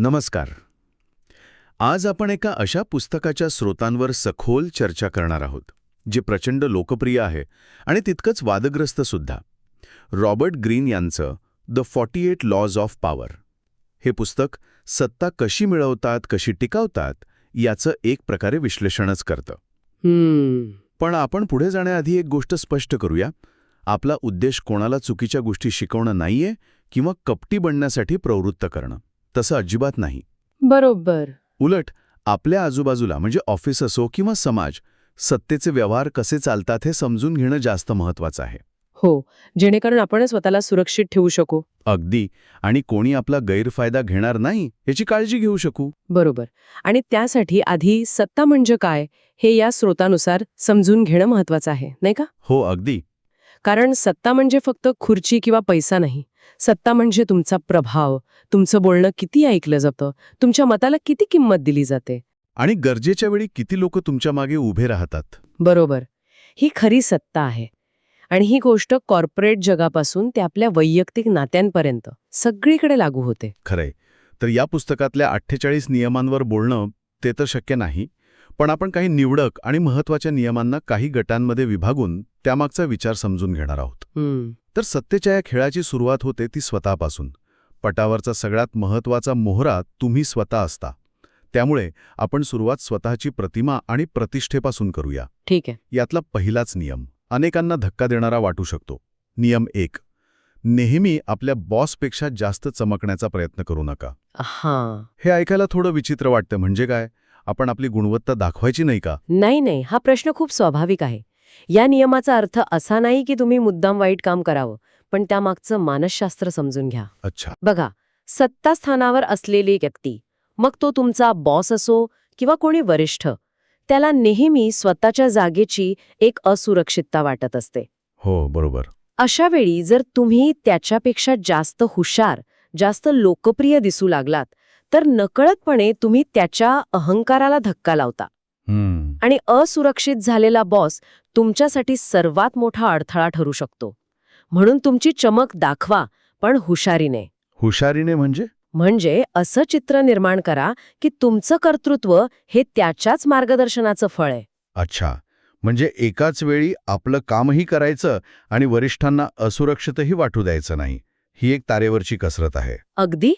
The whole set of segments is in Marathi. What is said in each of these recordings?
नमस्कार. आज आपण एका अशा पुस्तकाच्या स्रोतांवर सखोल चर्चा करणार आहोत, जे प्रचंड लोकप्रिय आहे आणि तितकंच वादग्रस्त सुद्धा. रॉबर्ट ग्रीन यांचं द 48 लॉज ऑफ पॉवर. हे पुस्तक सत्ता कशी मिळवतात, कशी टिकवतात, याचं एक प्रकारे विश्लेषणच करतं. पण आपण पुढे जाण्याआधी एक गोष्ट स्पष्ट करूया. आपला उद्देश कोणाला चुकीच्या गोष्टी शिकवणं नाहीये किंवा कपटी बनण्यासाठी प्रवृत्त करणं. तसं अजिबात नाही. बरोबर. उलट आपल्या आजूबाजूला म्हणजे ऑफिस असो किंवा समाज, सत्तेचे व्यवहार कसे चालतात हे समजून घेणं जास्त महत्वाचं आहे. हो, जेणेकरून आपण स्वतःला सुरक्षित ठेवू शकू. अगदी. आणि कोणी आपला गैरफायदा घेणार नाही याची काळजी घेऊ शकू. बरोबर. आणि त्यासाठी आधी सत्ता म्हणजे काय हे या स्रोतानुसार समजून घेणं महत्वाचं आहे, नाही का? हो, अगदी. कारण सत्ता म्हणजे फक्त खुर्ची किंवा पैसा नाही. सत्ता म्हणजे तुमचा प्रभाव, तुमचं बोलणं किती ऐकलं जातं, तुमच्या मताला किती किंमत दिली जाते. आणि गरजेच्या वेळी किती लोक तुमच्या मागे उभे राहतात. बरोबर. ही खरी सत्ता आहे. आणि ही गोष्ट कॉर्पोरेट जगापासून ते आपल्या वैयक्तिक नात्यांपर्यंत सगळीकडे लागू होते. खरंय. तर या पुस्तकातल्या 48 नियमांवर बोलणं ते तर शक्य नाही, पण आपण काही निवडक आणि महत्वाच्या नियमांना काही गटांमध्ये विभागून त्यामागचा विचार समजून घेणार आहोत. तर सत्तेच्या या खेळाची सुरुवात होते ती स्वतःपासून. पटावरचा सगळ्यात महत्वाचा मोहरा तुम्ही स्वतः असता. त्यामुळे आपण सुरुवात स्वतःची प्रतिमा आणि प्रतिष्ठेपासून करूया. ठीक आहे. यातला पहिलाच नियम अनेकांना धक्का देणारा वाटू शकतो. नियम 1. नेहमी आपल्या बॉसपेक्षा जास्त चमकण्याचा प्रयत्न करू नका. हां. हे ऐकायला थोडं विचित्र वाटतं. म्हणजे काय, आपण आपली गुणवत्ता दाखवायची नाही का? नाही, हा प्रश्न खूप स्वाभाविक आहे. या नियमाचा अर्थ असा नाही की तुम्ही मुद्दाम वाईट काम करावं, पण त्यामागचं मानसशास्त्र समजून घ्या. अच्छा. बघा, सत्तास्थानावर असलेली व्यक्ती, मग तो तुमचा बॉस असो किंवा कोणी वरिष्ठ, त्याला नेहमी स्वतःच्या जागेची एक असुरक्षितता वाटत असते. हो, बरोबर. अशा वेळी जर तुम्ही त्याच्यापेक्षा जास्त हुशार, जास्त लोकप्रिय दिसू लागलात, तर नकळतपणे तुम्ही त्याच्या अहंकाराला धक्का लावता. आणि असुरक्षित झालेला बॉस तुमच्यासाठी सर्वात मोठा अडथळा ठरू शकतो. म्हणून तुमची चमक दाखवा, पण हुशारीने. हुशारीने म्हणजे असं चित्र निर्माण करा की तुमचं कर्तृत्व हे त्याच्याच मार्गदर्शनाचं फळ आहे. अच्छा. म्हणजे एकाच वेळी आपलं कामही करायचं आणि वरिष्ठांना असुरक्षितही वाटू द्यायचं नाही. ही एक तारेवरची कसरत आहे. अगदी.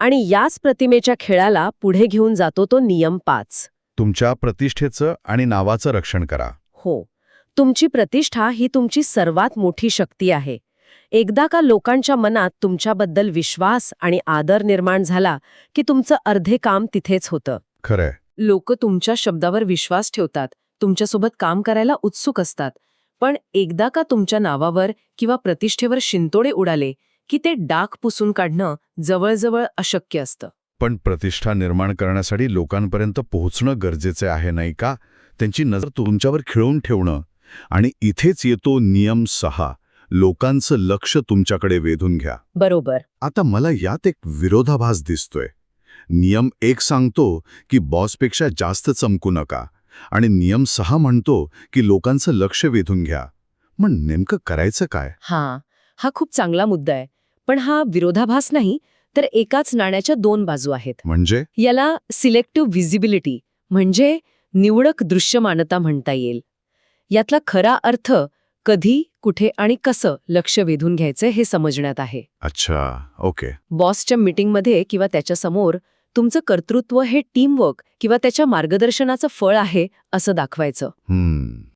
आणि याच प्रतिमेच्या खेळाला पुढे घेऊन जातो तो नियम 5. तुमच्या प्रतिष्ठेचं आणि नावाचं रक्षण करा. हो, तुमची प्रतिष्ठा ही तुमची सर्वात मोठी शक्ती आहे. एकदा का लोकांच्या मनात तुमच्याबद्दल विश्वास आणि आदर निर्माण झाला की तुमचं अर्धे काम तिथेच होतं. खरंय. लोक तुमच्या शब्दावर विश्वास ठेवतात, तुमच्यासोबत काम करायला उत्सुक असतात. पण एकदा का तुमच्या नावावर किंवा प्रतिष्ठेवर शिंतोडे उडाले की ते डाग पुसून काढणं जवळजवळ अशक्य असतं. पण प्रतिष्ठा निर्माण करण्यासाठी लोकांपर्यंत पोहोचणं गरजेचे आहे, नाही का? त्यांची नजर तुमच्यावर खिळवून ठेवणं. आणि इथेच येतो नियम 6. लोकांचं लक्ष तुमच्याकडे वेधून घ्या. बरोबर. आता मला यात एक विरोधाभास दिसतोय. नियम 1 सांगतो की बॉसपेक्षा जास्त चमकू नका, आणि नियम 6 म्हणतो की लोकांचं लक्ष वेधून घ्या. मग नेमकं करायचं काय? हा खूप चांगला मुद्दा आहे. पण हा विरोधाभास नाही, तर एकाच नाण्याच्या दोन बाजू आहेत. म्हणजे याला सिलेक्टिव्ह व्हिजिबिलिटी म्हणजे निवडक दृश्यमानता म्हणता येईल. यातला खरा अर्थ कधी, कुठे आणि कसं लक्ष वेधून घ्यायचं हे समजण्यात आहे. अच्छा, ओके. बॉसच्या मीटिंगमध्ये किंवा त्याच्यासमोर तुमचं कर्तृत्व हे टीमवर्क किंवा त्याच्या मार्गदर्शनाचं फळ आहे असं दाखवायचं.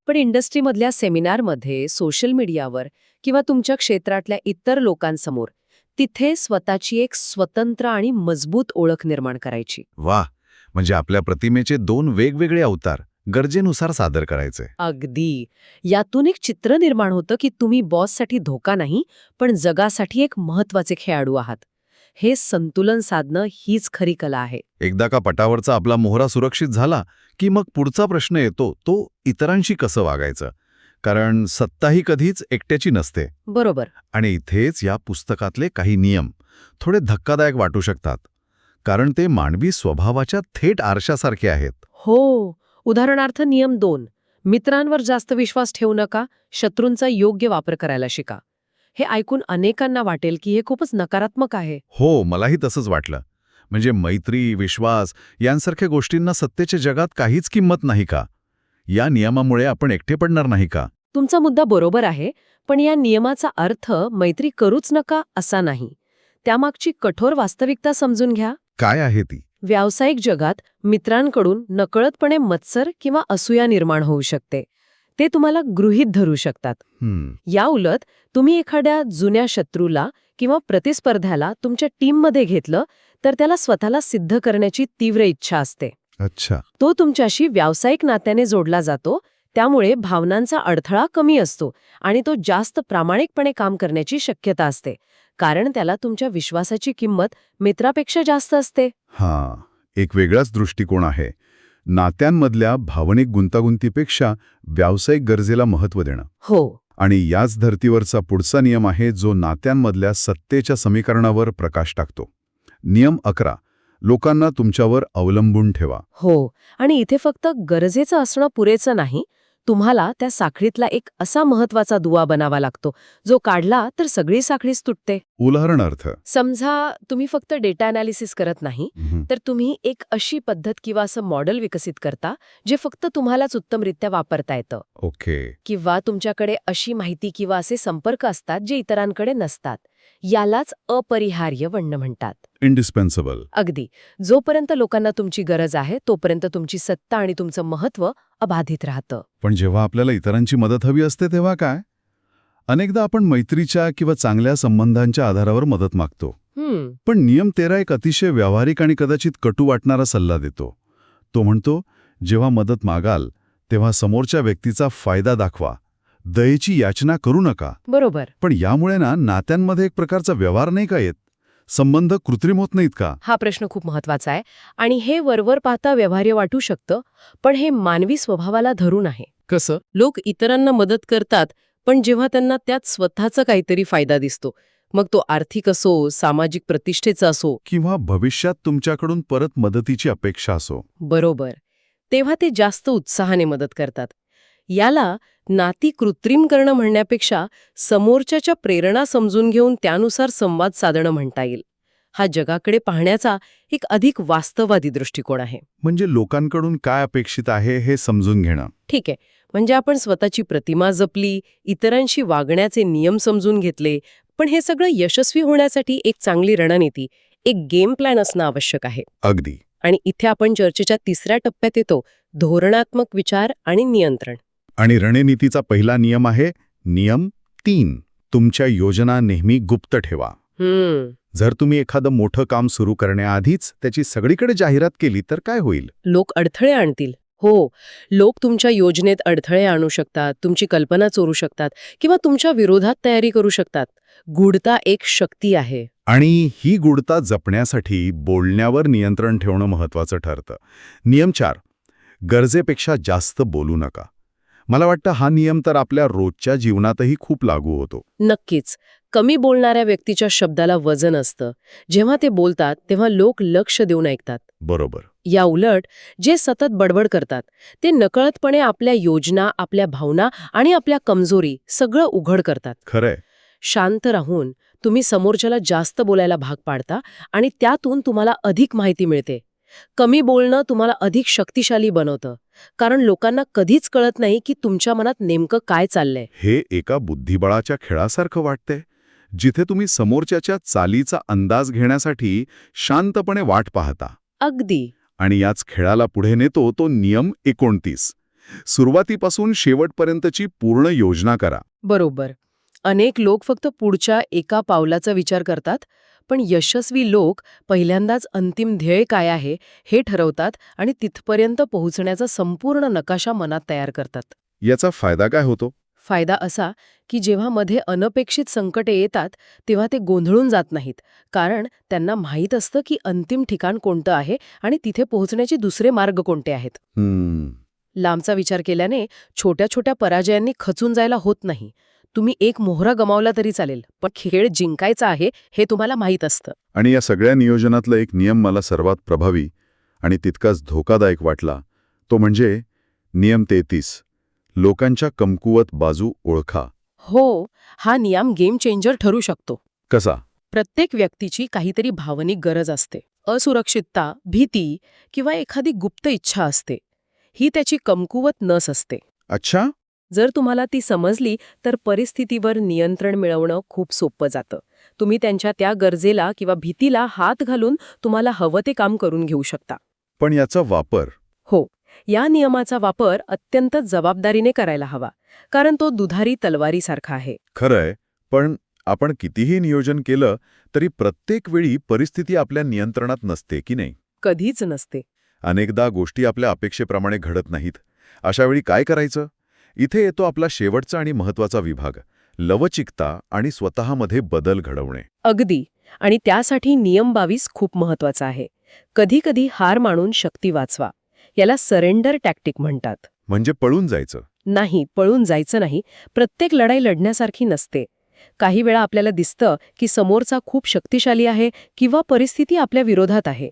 पण इंडस्ट्रीमधल्या सेमिनारमध्ये, सोशल मीडियावर किंवा तुमच्या क्षेत्रातल्या इतर लोकांसमोर तिथे स्वतःची एक स्वतंत्र आणि मजबूत ओळख निर्माण करायची. वाह. म्हणजे आपल्या प्रतिमेचे 2 वेगवेगळे अवतार गरजेनुसार सादर करायचे. अगदी. यातून एक चित्र निर्माण होतं की तुम्ही बॉससाठी धोका नाही, पण जगासाठी एक महत्वाचे खेळाडू आहात. हे संतुलन साधणं हीच खरी कला आहे. एकदा का पटावरचा आपला मोहरा सुरक्षित झाला की मग पुढचा प्रश्न येतो तो इतरांशी कसं वागायचं. कारण सत्ताही कधीच एकट्याची नसते. बरोबर. आणि इथेच या पुस्तकातले काही नियम थोडे धक्कादायक वाटू शकतात, कारण ते मानवी स्वभावाच्या थेट आरशासारखे आहेत. हो. उदाहरणार्थ नियम 2. मित्रांवर जास्त विश्वास ठेवू नका, शत्रूंचा योग्य वापर करायला शिका. हे ऐकून अनेकांना वाटेल की हे खूपच नकारात्मक आहे. हो, मलाही तसंच वाटलं. म्हणजे मैत्री, विश्वास यांसारख्या गोष्टींना सत्तेच्या जगात काहीच किंमत नाही का? या नियमामुळे आपण एकटे पडणार नाही का? तुमचा मुद्दा बरोबर आहे, पण या नियमाचा अर्थ मैत्री करूच नका असा नाही. त्यामागची कठोर वास्तविकता समजून घ्या. काय आहे ती? व्यावसायिक जगात मित्रांकडून नकळतपणे मत्सर किंवा असूया निर्माण होऊ शकते. ते तुम्हाला गृहीत धरू शकतात. याउलट तुम्ही एखाद्या जुन्या शत्रूला किंवा प्रतिस्पर्ध्याला तुमच्या टीममध्ये घेतलं तर त्याला स्वतःला सिद्ध करण्याची तीव्र इच्छा असते. अच्छा. तो तुमच्याशी व्यावसायिक नात्याने जोडला जातो, त्यामुळे भावनांचा अडथळा कमी असतो आणि तो जास्त प्रामाणिकपणे काम करण्याची शक्यता असते, कारण त्याला तुमच्या विश्वासाची किंमत मित्रापेक्षा जास्त असते. हां, एक वेगळाच दृष्टिकोन आहे. नात्यांमधल्या भावनिक गुंतागुंतीपेक्षा व्यावसायिक गरजेला महत्त्व देणं. हो. आणि याच धर्तीवरचा पुढचा नियम आहे जो नात्यांमधल्या सत्तेच्या समीकरणावर प्रकाश टाकतो. नियम 11. लोकांना तुमच्यावर अवलंबून ठेवा. हो, आणि इथे फक्त गरजेचं असणं पुरेचं नाही. तुम्हाला त्या साखळीतला एक असा महत्वाचा दुवा बनावा लागतो जो काढला तर सगळी साखळीच तुटते. उदाहरणार्थ, समजा तुम्ही फक्त डेटा अनालिसिस करत नाही, तर तुम्ही एक अशी पद्धत किंवा असं मॉडेल विकसित करता जे फक्त तुम्हालाच उत्तमरित्या वापरता येतं. ओके. किंवा तुमच्याकडे अशी माहिती किंवा असे संपर्क असतात जे इतरांकडे नसतात. यालाच अपरिहार्य बनणं म्हणतात. इंडिस्पेन्सिबल. अगदी. जोपर्यंत लोकांना तुमची गरज आहे तोपर्यंत तुमची सत्ता आणि तुमचं महत्त्व अबाधित राहतं. पण जेव्हा आपल्याला इतरांची मदत हवी असते तेव्हा काय? अनेकदा आपण मैत्रीच्या किंवा चांगल्या संबंधांच्या आधारावर मदत मागतो. पण नियम 13 एक अतिशय व्यावहारिक आणि कदाचित कटू वाटणारा सल्ला देतो. तो म्हणतो, जेव्हा मदत मागाल तेव्हा समोरच्या व्यक्तीचा फायदा दाखवा. दयेची याचना करू नका. बरोबर. पण यामुळे नात्यांमध्ये एक प्रकारचा व्यवहार नाही का येत? संबंध कृत्रिम होत नाहीत का? हा प्रश्न खूप महत्वाचा आहे आणि हे वरवर पाहता व्यवहार्य वाटू शकतं, पण हे मानवी स्वभावाला धरून आहे. कसं? लोक इतरांना मदत करतात, पण जेव्हा त्यांना त्यात स्वतःचा काहीतरी फायदा दिसतो, मग तो आर्थिक असो, सामाजिक प्रतिष्ठेचा असो, किंवा भविष्यात तुमच्याकडून परत मदतीची अपेक्षा असो. बरोबर, तेव्हा ते जास्त उत्साहाने मदत करतात. याला नाती कृत्रिम करणं म्हणण्यापेक्षा समोरच्याच्या प्रेरणा समजून घेऊन त्यानुसार संवाद साधणं म्हणता येईल. हा जगाकडे पाहण्याचा एक अधिक वास्तववादी दृष्टिकोन आहे. म्हणजे लोकांकडून काय अपेक्षित आहे हे समजून घेणं. ठीक आहे, म्हणजे आपण स्वतःची प्रतिमा जपली, इतरांशी वागण्याचे नियम समजून घेतले, पण हे सगळं यशस्वी होण्यासाठी एक चांगली रणनीती, एक गेम प्लॅन असणं आवश्यक आहे. अगदी. आणि इथे आपण चर्चेच्या तिसऱ्या टप्प्यात येतो, धोरणात्मक विचार आणि नियंत्रण. आणि रणनीतीचा पहिला नियम आहे नियम 3. तुमच्या योजना नेहमी गुप्त ठेवा. जर तुम्ही एखादं मोठं काम सुरू करण्याआधीच त्याची सगळीकडे जाहिरात केली तर काय होईल? लोक अडथळे आणतील. हो, लोक तुमच्या योजनेत अडथळे आणू शकतात, तुमची कल्पना चोरू शकतात किंवा तुमच्या विरोधात तयारी करू शकतात. गूढता एक शक्ती आहे. आणि ही गूढता जपण्यासाठी बोलण्यावर नियंत्रण ठेवणं महत्वाचं ठरतं. नियम 4. गरजेपेक्षा जास्त बोलू नका. मला वाटतं हा नियम तर आपल्या रोजच्या जीवनातही खूप लागू होतो. नक्कीच. कमी बोलणाऱ्या व्यक्तीच्या शब्दाला वजन असतं. जेव्हा ते बोलतात तेव्हा लोक लक्ष देऊन ऐकतात. बरोबर. या उलट जे सतत बडबड करतात ते नकळतपणे आपल्या योजना, आपल्या भावना आणि आपल्या कमजोरी सगळं उघड करतात. खरंय. शांत राहून तुम्ही समोरच्याला जास्त बोलायला भाग पाडता आणि त्यातून तुम्हाला अधिक माहिती मिळते. कमी बोलणं तुम्हाला अधिक शक्तिशाली बनवतं, कारण लोकांना कधीच कळत नाही की तुमच्या मनात नेमकं काय चाललंय. हे एका बुद्धिबळाच्या खेळासारखं वाटतंय, जिथे तुम्ही समोरच्याच्या चालीचा अंदाज घेण्यासाठी शांतपणे वाट पाहता. अगदी. आणि याच खेळाला पुढे नेतो तो नियम 29. सुरुवातीपासून शेवटपर्यंतची पूर्ण योजना करा. बरोबर. अनेक लोक फक्त पुढच्या एका पावलाचा विचार करतात, पण यशस्वी लोक पहिल्यांदाच अंतिम ध्येय काय आहे हे ठरवतात आणि तिथपर्यंत पोहोचण्याचा संपूर्ण नकाशा मनात तयार करतात. याचा फायदा काय होतो? फायदा असा की जेव्हा मध्ये अनपेक्षित संकटे येतात तेव्हा ते गोंधळून जात नाहीत, कारण त्यांना माहीत असतं की अंतिम ठिकाण कोणतं आहे आणि तिथे पोहोचण्याचे दुसरे मार्ग कोणते आहेत. लांबचा विचार केल्याने छोट्या छोट्या पराजयांनी खचून जायला होत नाही. तुम्ही एक मोहरा गमावला तरी चालेल, पण खेळ जिंकायचा आहे हे तुम्हाला माहीत असतं. आणि या सगळ्या नियोजनातला एक नियम मला सर्वात प्रभावी आणि तितकाच धोकादायक वाटला, तो म्हणजे नियम 33. लोकांच्या कमकुवत बाजू ओळखा. हो, हा नियम गेम चेंजर ठरू शकतो. कसा? प्रत्येक व्यक्तीची काहीतरी भावनिक गरज असते. असुरक्षितता, भीती किंवा एखादी गुप्त इच्छा असते. ही त्याची कमकुवत नस असते. अच्छा. जर तुम्हाला ती समजली तर परिस्थितीवर नियंत्रण मिळवणं खूप सोपं जातं. तुम्ही त्यांच्या त्या गरजेला किंवा भीतीला हात घालून तुम्हाला हवं ते काम करून घेऊ शकता. पण याचा वापर हो, या नियमाचा वापर अत्यंत जबाबदारीने करायला हवा, कारण तो दुधारी तलवारीसारखा आहे. खरंय, पण आपण कितीही नियोजन केलं तरी प्रत्येक वेळी परिस्थिती आपल्या नियंत्रणात नसते की नाही? कधीच नसते. अनेकदा गोष्टी आपल्या अपेक्षेप्रमाणे घडत नाहीत. अशावेळी काय करायचं? इथे येतो आपला शेवटचा आणि महत्वाचा विभाग, लवचिकता आणि स्वतःमध्ये बदल घडवणे. अगदी. आणि त्यासाठी नियम 22 खूप महत्वाचा आहे. कधीकधी हार मानून शक्ती वाचवा. याला सरेंडर टॅक्टिक म्हणतात. म्हणजे पळून जायचं? नाही, पळून जायचं नाही. प्रत्येक लढाई लढण्यासारखी नसते. काही वेळा आपल्याला दिसतं की समोरचा खूप शक्तिशाली आहे किंवा परिस्थिती आपल्या विरोधात आहे.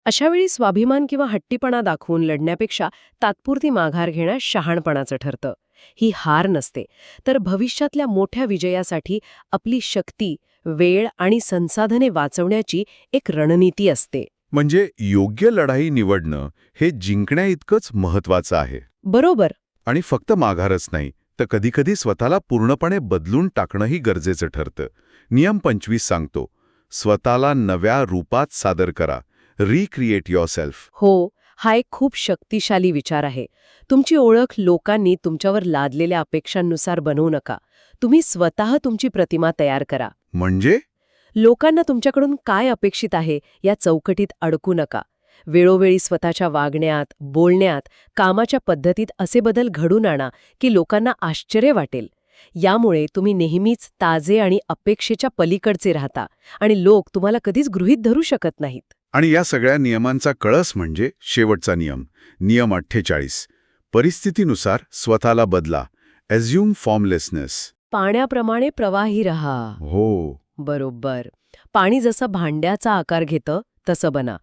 अशावेळी स्वाभिमान किंवा हट्टीपणा दाखवून लढण्यापेक्षा तात्पुरती माघार घेणं शहाणपणाचं ठरतं. ही हार नसते, तर भविष्यातल्या मोठ्या विजयासाठी आपली शक्ती, वेळ आणि संसाधने वाचवण्याची एक रणनीती असते. म्हणजे योग्य लढाई निवडणं हे जिंकण्याइतकंच महत्वाचं आहे. बरोबर. आणि फक्त माघारच नाही, तर कधीकधी स्वतःला पूर्णपणे बदलून टाकणंही गरजेचं ठरतं. नियम 25 सांगतो, स्वतःला नव्या रूपात सादर करा, रिक्रिएट युअरसेल्फ. हो, हा एक खूप शक्तिशाली विचार आहे. तुमची ओळख लोकांनी तुमच्यावर लादलेल्या अपेक्षांनुसार बनवू नका. तुम्ही स्वतः तुमची प्रतिमा तयार करा. म्हणजे लोकांना तुमच्याकडून काय अपेक्षित आहे या चौकटीत अडकू नका. वेळोवेळी स्वतःच्या वागण्यात, बोलण्यात, कामाच्या पद्धतीत असे बदल घडून आणा की लोकांना आश्चर्य वाटेल. यामुळे तुम्ही नेहमीच ताजे आणि अपेक्षेच्या पलीकडचे राहता आणि लोक तुम्हाला कधीच गृहीत धरू शकत नाहीत. आणि या सगळ्या नियमांचा कळस म्हणजे शेवटचा नियम, नियम 48. परिस्थितीनुसार स्वतःला बदला, ॲझ्युम फॉर्मलेसनेस. पाण्याप्रमाणे प्रवाही रहा. हो. बरोबर. पाणी जसं भांड्याचा आकार घेतं तसं बना.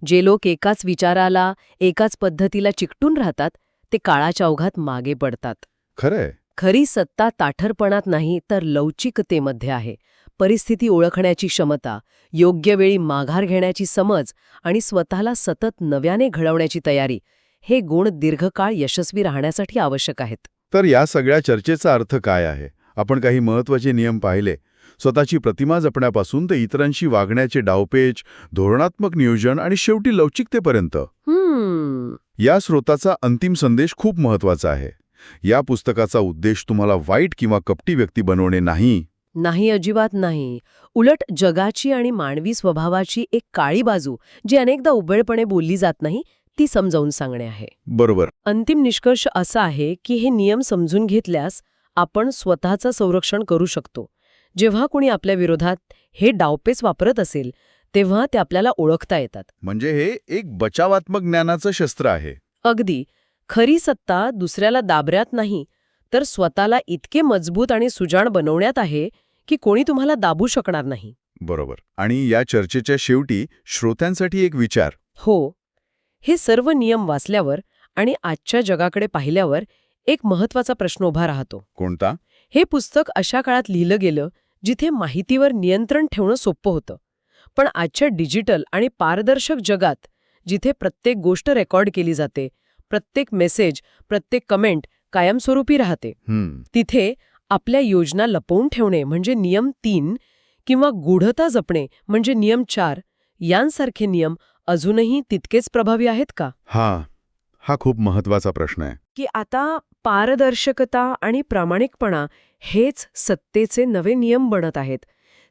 जे लोक एकाच विचाराला, एकाच पद्धतीला चिकटून राहतात ते काळाच्या ओघात मागे पडतात. खरंय. खरी सत्ता ताठरपणात नाही तर लवचिकतेमध्ये आहे. परिस्थिती ओळखण्याची क्षमता, योग्य वेळी माघार घेण्याची समज आणि स्वतःला सतत नव्याने घडवण्याची तयारी, हे गुण दीर्घकाळ यशस्वी राहण्यासाठी आवश्यक आहेत. तर या सगळ्या चर्चेचा अर्थ काय आहे? आपण काही महत्त्वाचे नियम पाहिले. स्वतःची प्रतिमा जपण्यापासून ते इतरांशी वागण्याचे डावपेच, धोरणात्मक नियोजन आणि शेवटी लवचिकतेपर्यंत. या स्रोताचा अंतिम संदेश खूप महत्त्वाचा आहे. या पुस्तकाचा उद्देश तुम्हाला वाईट किंवा कपटी व्यक्ती बनवणे नाही. नाही, अजिबात नाही. उलट जगाची आणि मानवी स्वभावाची एक काळी बाजू जी अनेकदा उघडपणे बोलली जात नाही ती समजावून सांगणे आहे. बरोबर. अंतिम निष्कर्ष असा आहे की हे नियम समजून घेतल्यास आपण स्वतःचं संरक्षण करू शकतो. जेव्हा कोणी आपल्या विरोधात हे डावपेच वापरत असेल तेव्हा ते आपल्याला ओळखता येतात. म्हणजे हे एक बचावात्मक ज्ञानाचं शस्त्र आहे. अगदी. खरी सत्ता दुसऱ्याला दाबण्यात नाही तर स्वतःला इतके मजबूत आणि सुजाण बनवण्यात आहे की कोणी तुम्हाला दाबू शकणार नाही. बरोबर. आणि या चर्चेच्या शेवटी श्रोत्यांसाठी एक विचार. हो, हे सर्व नियम वाचल्यावर आणि आजच्या जगाकडे पाहिल्यावर एक महत्वाचा प्रश्न उभा राहतो. कोणता? हे पुस्तक अशा काळात लिहिलं गेलं जिथे माहितीवर नियंत्रण ठेवणं सोपं होतं. पण आजच्या डिजिटल आणि पारदर्शक जगात जिथे प्रत्येक गोष्ट रेकॉर्ड केली जाते, प्रत्येक मेसेज, प्रत्येक कमेंट कायमस्वरूपी राहते, तिथे आपल्या योजना लपवून ठेवणे म्हणजे नियम 3 किंवा गूढता जपणे म्हणजे नियम 4 यांसारखे नियम अजूनही तितकेच प्रभावी आहेत का? हा खूप महत्वाचा प्रश्न आहे. की आता पारदर्शकता आणि प्रामाणिकपणा हेच सत्तेचे नवे नियम बनत आहेत.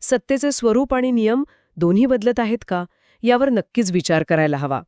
सत्तेचे स्वरूप आणि नियम दोन्ही बदलत आहेत का? यावर नक्कीच विचार करायला हवा.